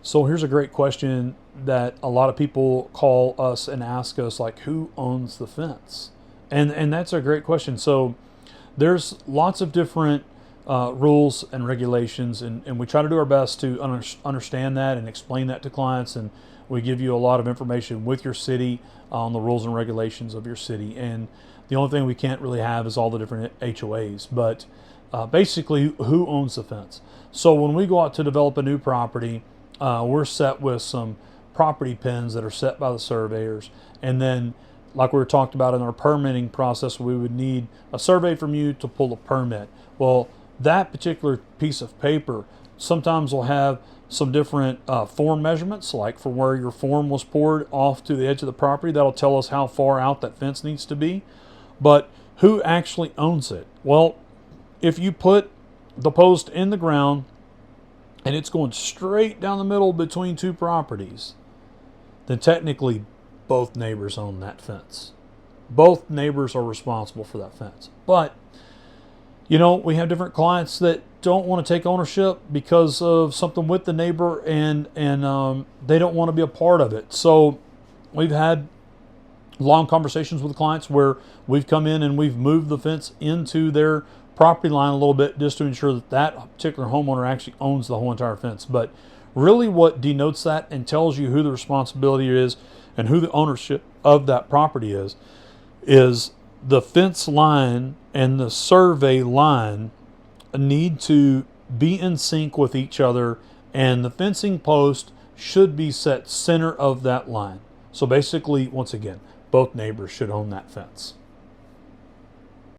So here's a great question that a lot of people call us and ask us, like, who owns the fence? And that's a great question. So there's lots of different rules and regulations, and we try to do our best to understand that and explain that to clients. And we give you a lot of information with your city on the rules and regulations of your city. And the only thing we can't really have is all the different HOAs. But basically, who owns the fence? So when we go out to develop a new property, we're set with some property pins that are set by the surveyors. And then, like we were talked about in our permitting process, we would need a survey from you to pull a permit. Well, that particular piece of paper sometimes will have some different form measurements, like for where your form was poured off to the edge of the property. That'll tell us how far out that fence needs to be. But who actually owns it? Well, if you put the post in the ground and it's going straight down the middle between two properties, then technically both neighbors own that fence. Both neighbors are responsible for that fence. But, you know, we have different clients that don't want to take ownership because of something with the neighbor, and they don't want to be a part of it. So we've had long conversations with clients where we've come in and we've moved the fence into their property line a little bit just to ensure that that particular homeowner actually owns the whole entire fence. But really what denotes that and tells you who the responsibility is and who the ownership of that property is the fence line and the survey line need to be in sync with each other, and the fencing post should be set center of that line. So basically, once again, both neighbors should own that fence.